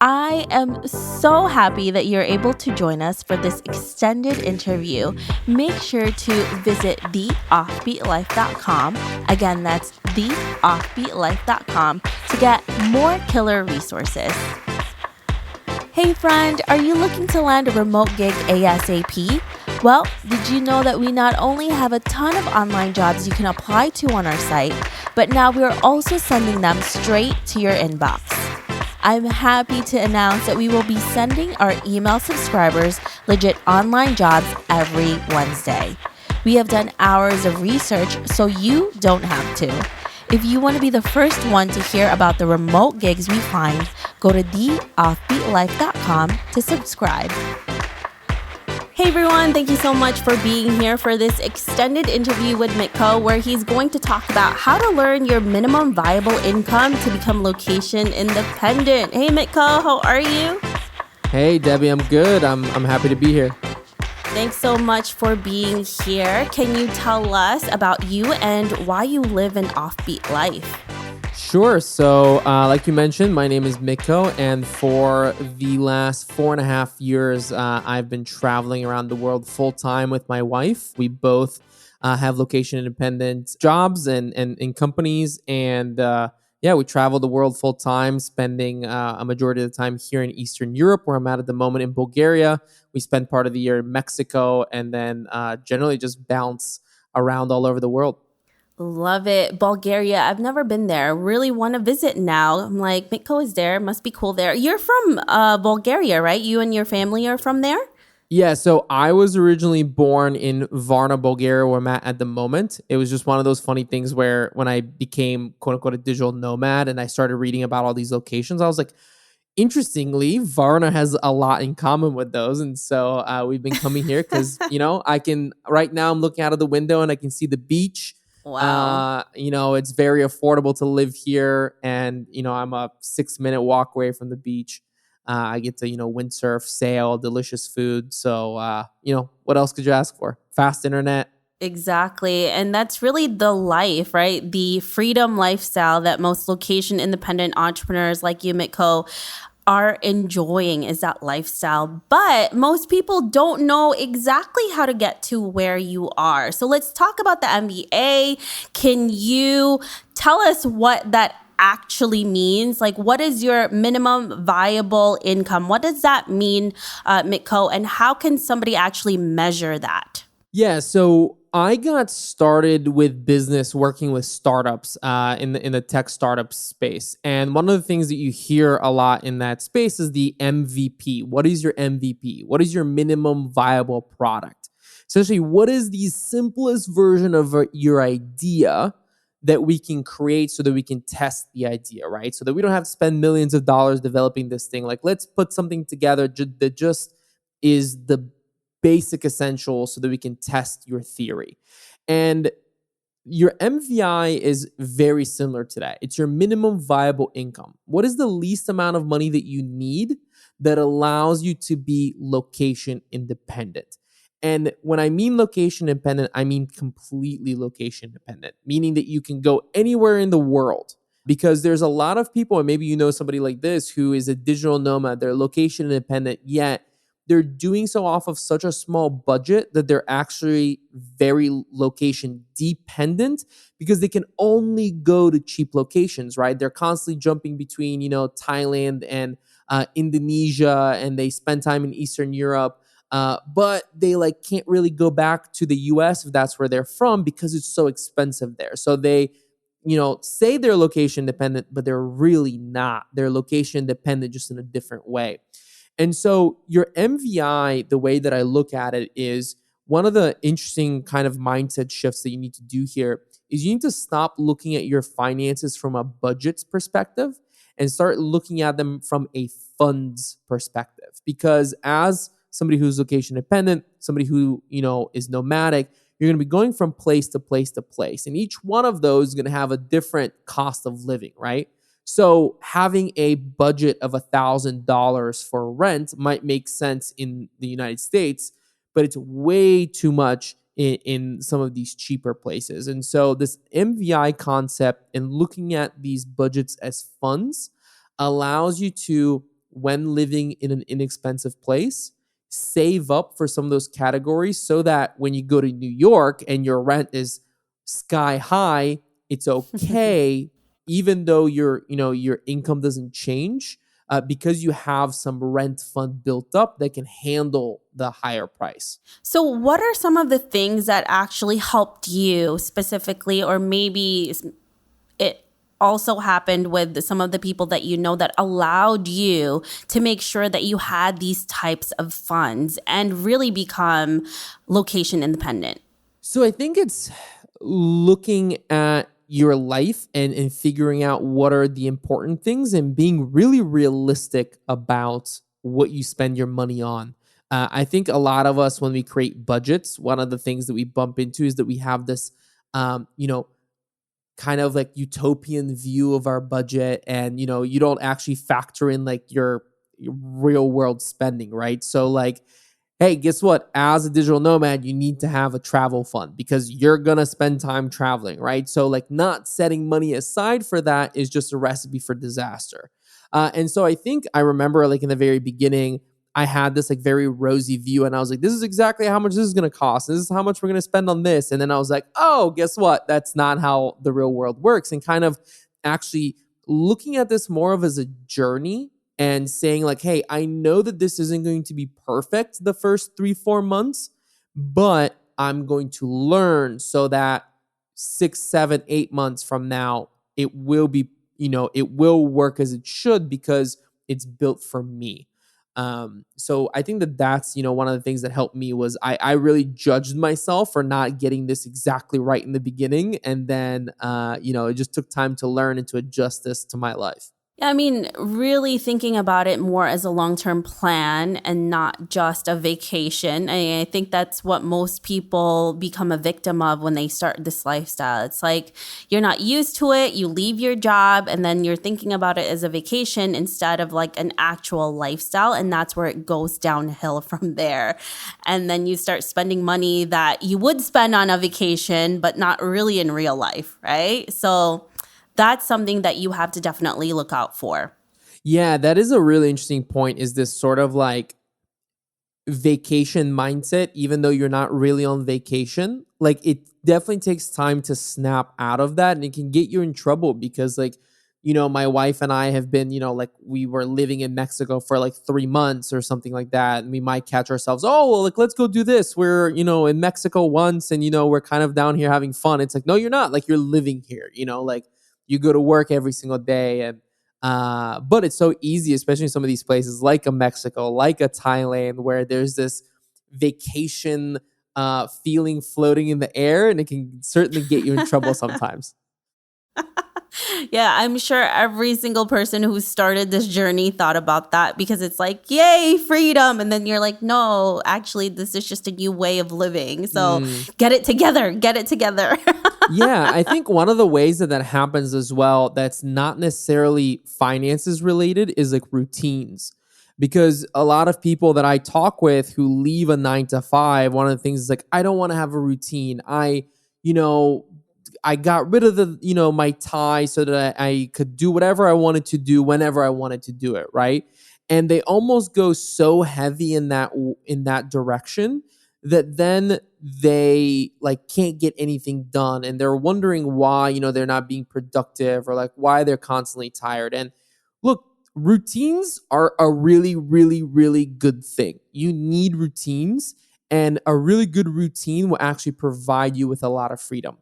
I am so happy that you're able to join us for this extended interview. Make sure to visit theoffbeatlife.com. Again, that's theoffbeatlife.com to get more killer resources. Hey friend, are you looking to land a remote gig ASAP? Well, did you know that we not only have a ton of online jobs you can apply to on our site, but now we're also sending them straight to your inbox. I'm happy to announce that we will be sending our email subscribers legit online jobs every Wednesday. We have done hours of research so you don't have to. If you want to be the first one to hear about the remote gigs we find, go to theoffbeatlife.com to subscribe. Hey everyone, thank you so much for being here for this extended interview with Mitko, where he's going to talk about how to learn your minimum viable income to become location independent. Hey Mitko, how are you? Hey Debbie, I'm good. I'm happy to be here. Thanks so much for being here. Can you tell us about you and why you live an offbeat life? Sure. So, like you mentioned, my name is Mitko, and for the last 4.5 years, I've been traveling around the world full time with my wife. We both have location independent jobs and companies, and we travel the world full time, spending a majority of the time here in Eastern Europe, where I'm at the moment in Bulgaria. We spend part of the year in Mexico, and then generally just bounce around all over the world. Love it. Bulgaria. I've never been there. Really want to visit now. I'm like, Mitko is there. Must be cool there. You're from Bulgaria, right? You and your family are from there? Yeah, so I was originally born in Varna, Bulgaria, where I'm at the moment. It was just one of those funny things where when I became, quote unquote, a digital nomad and I started reading about all these locations, I was like, interestingly, Varna has a lot in common with those. And so we've been coming here because, right now I'm looking out of the window and I can see the beach. Wow. It's very affordable to live here. And, I'm a 6-minute walk away from the beach. I get to, windsurf, sail, delicious food. So, what else could you ask for? Fast internet. Exactly. And that's really the life, right? The freedom lifestyle that most location independent entrepreneurs like you, Mitko, are enjoying is that lifestyle. But most people don't know exactly how to get to where you are. So let's talk about the MBA. Can you tell us what that actually means? Like, what is your minimum viable income? What does that mean, Mitko? And how can somebody actually measure that? Yeah, so I got started with business working with startups in the tech startup space, and one of the things that you hear a lot in that space is the MVP. What is your MVP? What is your minimum viable product? Essentially, what is the simplest version of your idea that we can create so that we can test the idea, right? So that we don't have to spend millions of dollars developing this thing. Like, let's put something together that just is the basic essentials so that we can test your theory. And your MVI is very similar to that. It's your minimum viable income. What is the least amount of money that you need that allows you to be location independent? And when I mean location independent, I mean completely location independent, meaning that you can go anywhere in the world. Because there's a lot of people, and maybe you know somebody like this who is a digital nomad, they're location independent, yet they're doing so off of such a small budget that they're actually very location dependent because they can only go to cheap locations, right? They're constantly jumping between, Thailand and Indonesia, and they spend time in Eastern Europe. But they can't really go back to the US if that's where they're from because it's so expensive there. So they, say they're location dependent, but they're really not. They're location dependent just in a different way. And so your MVI, the way that I look at it is one of the interesting kind of mindset shifts that you need to do here is you need to stop looking at your finances from a budgets perspective and start looking at them from a funds perspective. Because as somebody who's location dependent, somebody who, is nomadic, you're going to be going from place to place to place. And each one of those is going to have a different cost of living, right? So having a budget of $1,000 for rent might make sense in the United States, but it's way too much in some of these cheaper places. And so this MVI concept and looking at these budgets as funds allows you to when living in an inexpensive place, save up for some of those categories so that when you go to New York and your rent is sky high, it's okay, even though your income doesn't change, because you have some rent fund built up that can handle the higher price. So, what are some of the things that actually helped you specifically, or maybe it also happened with some of the people that you know, that allowed you to make sure that you had these types of funds and really become location independent? So I think it's looking at your life and figuring out what are the important things and being really realistic about what you spend your money on. I think a lot of us, when we create budgets, one of the things that we bump into is that we have this, you know, kind of like utopian view of our budget, and you don't actually factor in like your real world spending, right? So like, hey, guess what? As a digital nomad, you need to have a travel fund because you're going to spend time traveling, right? So, like, not setting money aside for that is just a recipe for disaster. And so I think I remember, like, in the very beginning, I had this like very rosy view, and I was like, this is exactly how much this is going to cost. This is how much we're going to spend on this. And then I was like, oh, guess what? That's not how the real world works. And kind of actually looking at this more of as a journey and saying like, hey, I know that this isn't going to be perfect the first 3-4 months, but I'm going to learn so that 6, 7, 8 months from now, it will be, it will work as it should because it's built for me. So I think that that's, one of the things that helped me was I really judged myself for not getting this exactly right in the beginning. And then, it just took time to learn and to adjust this to my life. Yeah, I mean, really thinking about it more as a long-term plan and not just a vacation. I think that's what most people become a victim of when they start this lifestyle. It's like you're not used to it, you leave your job, and then you're thinking about it as a vacation instead of like an actual lifestyle. And that's where it goes downhill from there. And then you start spending money that you would spend on a vacation, but not really in real life, right? So that's something that you have to definitely look out for. Yeah, that is a really interesting point, is this sort of like vacation mindset, even though you're not really on vacation. Like, it definitely takes time to snap out of that, and it can get you in trouble because like, my wife and I have been, like we were living in Mexico for like 3 months or something like that. And we might catch ourselves, oh, well, like, let's go do this. We're, in Mexico once and, we're kind of down here having fun. It's like, no, you're not. Like, you're living here, like you go to work every single day. And but it's so easy, especially in some of these places like a Mexico, like a Thailand, where there's this vacation feeling floating in the air, and it can certainly get you in trouble sometimes. Yeah, I'm sure every single person who started this journey thought about that, because it's like, yay, freedom. And then you're like, no, actually, this is just a new way of living. So get it together, get it together. Yeah, I think one of the ways that happens as well, that's not necessarily finances related, is like routines. Because a lot of people that I talk with who leave a 9 to 5, one of the things is like, I don't want to have a routine. I got rid of the, my tie so that I could do whatever I wanted to do whenever I wanted to do it, right? And they almost go so heavy in that direction that then they like can't get anything done, and they're wondering why, they're not being productive, or like why they're constantly tired. And look, routines are a really, really, really good thing. You need routines, and a really good routine will actually provide you with a lot of freedom.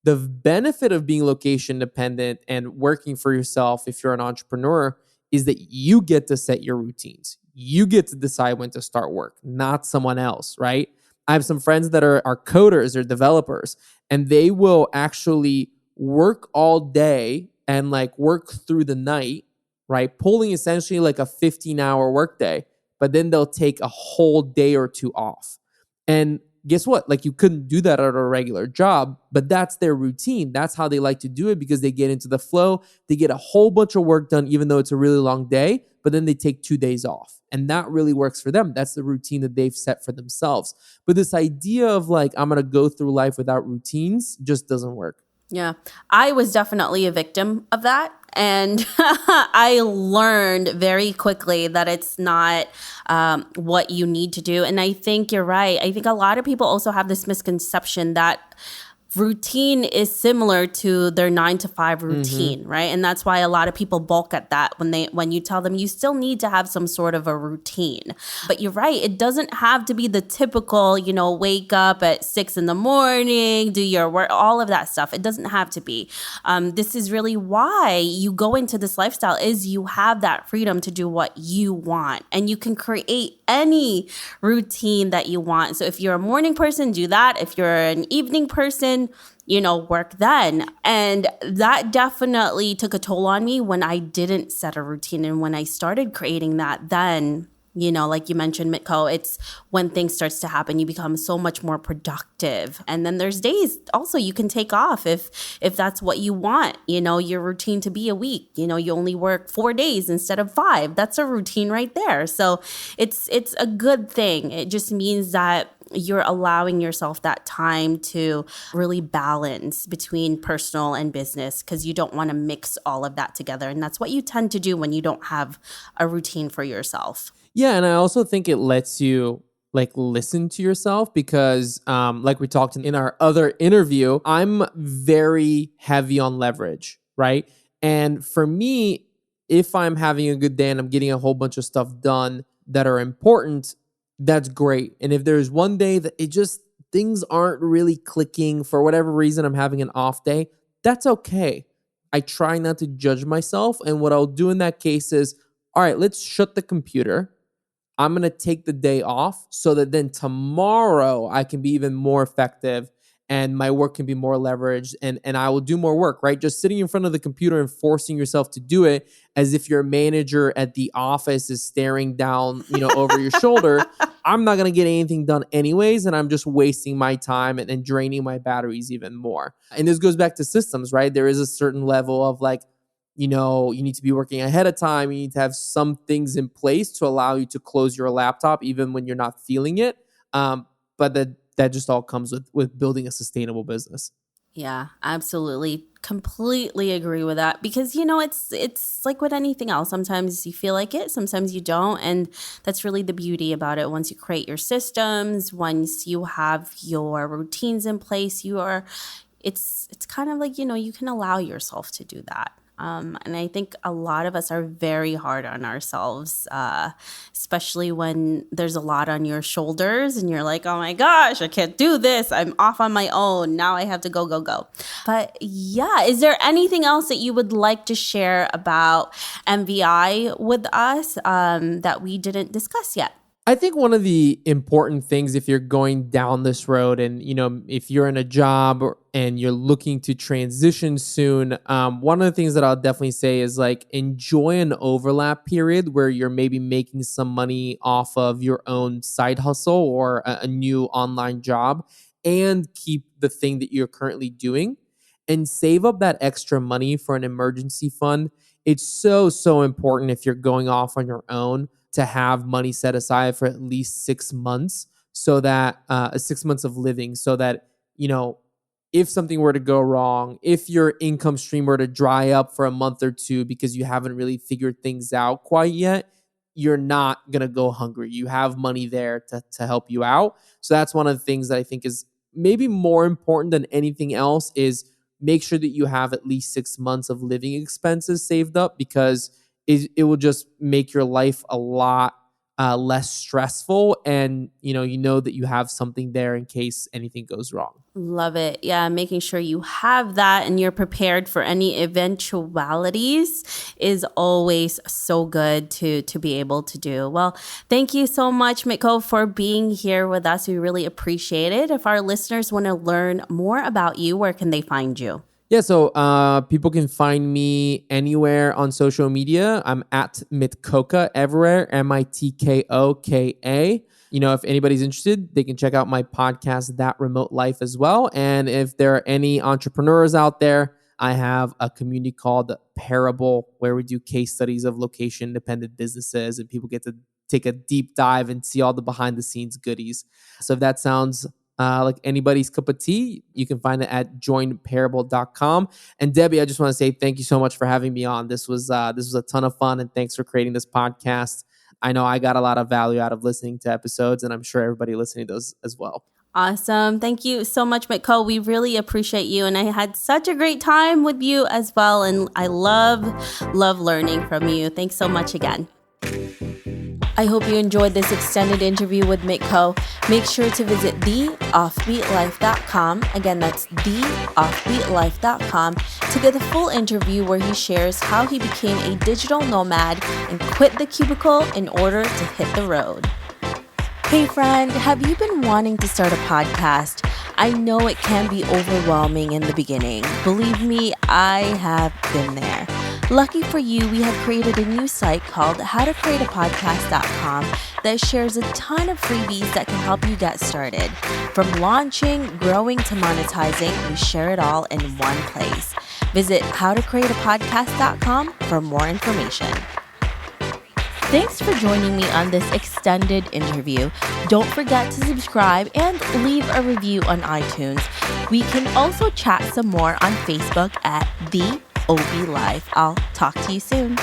The benefit of being location dependent and working for yourself, if you're an entrepreneur, is that you get to set your routines. You get to decide when to start work, not someone else, right? I have some friends that are coders or developers, and they will actually work all day and like work through the night, right? Pulling essentially like a 15-hour workday, but then they'll take a whole day or two off. And guess what? Like, you couldn't do that at a regular job, but that's their routine. That's how they like to do it, because they get into the flow. They get a whole bunch of work done, even though it's a really long day, but then they take 2 days off. And that really works for them. That's the routine that they've set for themselves. But this idea of like, I'm going to go through life without routines just doesn't work. Yeah, I was definitely a victim of that. And I learned very quickly that it's not what you need to do. And I think you're right. I think a lot of people also have this misconception that routine is similar to their 9 to 5 Mm-hmm. routine, right? And that's why a lot of people balk at that when you tell them you still need to have some sort of a routine. But you're right, it doesn't have to be the typical, wake up at 6 in the morning, do your work, all of that stuff. It doesn't have to be. This is really why you go into this lifestyle, is you have that freedom to do what you want, and you can create any routine that you want. So if you're a morning person, do that. If you're an evening person, work then. And that definitely took a toll on me when I didn't set a routine. And when I started creating that, then, like you mentioned, Mitko, it's when things starts to happen, you become so much more productive. And then there's days also you can take off if that's what you want, your routine to be a week. You only work 4 days instead of 5. That's a routine right there. So it's a good thing. It just means that you're allowing yourself that time to really balance between personal and business, because you don't want to mix all of that together. And that's what you tend to do when you don't have a routine for yourself. Yeah, and I also think it lets you like listen to yourself because like we talked in our other interview, I'm very heavy on leverage, right? And for me, if I'm having a good day and I'm getting a whole bunch of stuff done that are important, that's great. And if there's one day that it just things aren't really clicking for whatever reason, I'm having an off day, that's okay. I try not to judge myself, and what I'll do in that case is, all right, let's shut the computer. I'm going to take the day off so that then tomorrow I can be even more effective and my work can be more leveraged, and I will do more work, right? Just sitting in front of the computer and forcing yourself to do it as if your manager at the office is staring down, over your shoulder. I'm not going to get anything done anyways. And I'm just wasting my time and draining my batteries even more. And this goes back to systems, right? There is a certain level of like, you need to be working ahead of time. You need to have some things in place to allow you to close your laptop even when you're not feeling it. But that just all comes with building a sustainable business. Yeah, absolutely. Completely agree with that, because it's like with anything else. Sometimes you feel like it, sometimes you don't, and that's really the beauty about it. Once you create your systems, once you have your routines in place, it's kind of like, you can allow yourself to do that. And I think a lot of us are very hard on ourselves, especially when there's a lot on your shoulders and you're like, oh my gosh, I can't do this. I'm off on my own. Now I have to go, go, go. But yeah, is there anything else that you would like to share about MVI with us that we didn't discuss yet? I think one of the important things, if you're going down this road and, if you're in a job and you're looking to transition soon, one of the things that I'll definitely say is like enjoy an overlap period where you're maybe making some money off of your own side hustle or a new online job, and keep the thing that you're currently doing and save up that extra money for an emergency fund. It's so, so important if you're going off on your own to have money set aside for at least 6 months, so that 6 months of living, so that, if something were to go wrong, if your income stream were to dry up for a month or two because you haven't really figured things out quite yet, you're not going to go hungry. You have money there to help you out. So that's one of the things that I think is maybe more important than anything else, is make sure that you have at least 6 months of living expenses saved up, because it will just make your life a lot less stressful, and you know that you have something there in case anything goes wrong. Love it. Yeah, making sure you have that and you're prepared for any eventualities is always so good to be able to do. Well, thank you so much, Mitko, for being here with us. We really appreciate it. If our listeners want to learn more about you, where can they find you? Yeah, so people can find me anywhere on social media. I'm at Mitkoka everywhere, Mitkoka. If anybody's interested, they can check out my podcast, That Remote Life, as well. And if there are any entrepreneurs out there, I have a community called Parable, where we do case studies of location independent businesses, and people get to take a deep dive and see all the behind the scenes goodies. So if that sounds like anybody's cup of tea. You can find it at joinparable.com. And Debbie, I just want to say thank you so much for having me on. This was a ton of fun, and thanks for creating this podcast. I know I got a lot of value out of listening to episodes, and I'm sure everybody listening does as well. Awesome. Thank you so much, Mitko. We really appreciate you. And I had such a great time with you as well. And I love learning from you. Thanks so much again. I hope you enjoyed this extended interview with Mitko. Make sure to visit theoffbeatlife.com. Again, that's theoffbeatlife.com to get the full interview where he shares how he became a digital nomad and quit the cubicle in order to hit the road. Hey friend, have you been wanting to start a podcast? I know it can be overwhelming in the beginning. Believe me, I have been there. Lucky for you, we have created a new site called howtocreateapodcast.com that shares a ton of freebies that can help you get started. From launching, growing to monetizing, we share it all in one place. Visit howtocreateapodcast.com for more information. Thanks for joining me on this extended interview. Don't forget to subscribe and leave a review on iTunes. We can also chat some more on Facebook at The OB Life. I'll talk to you soon.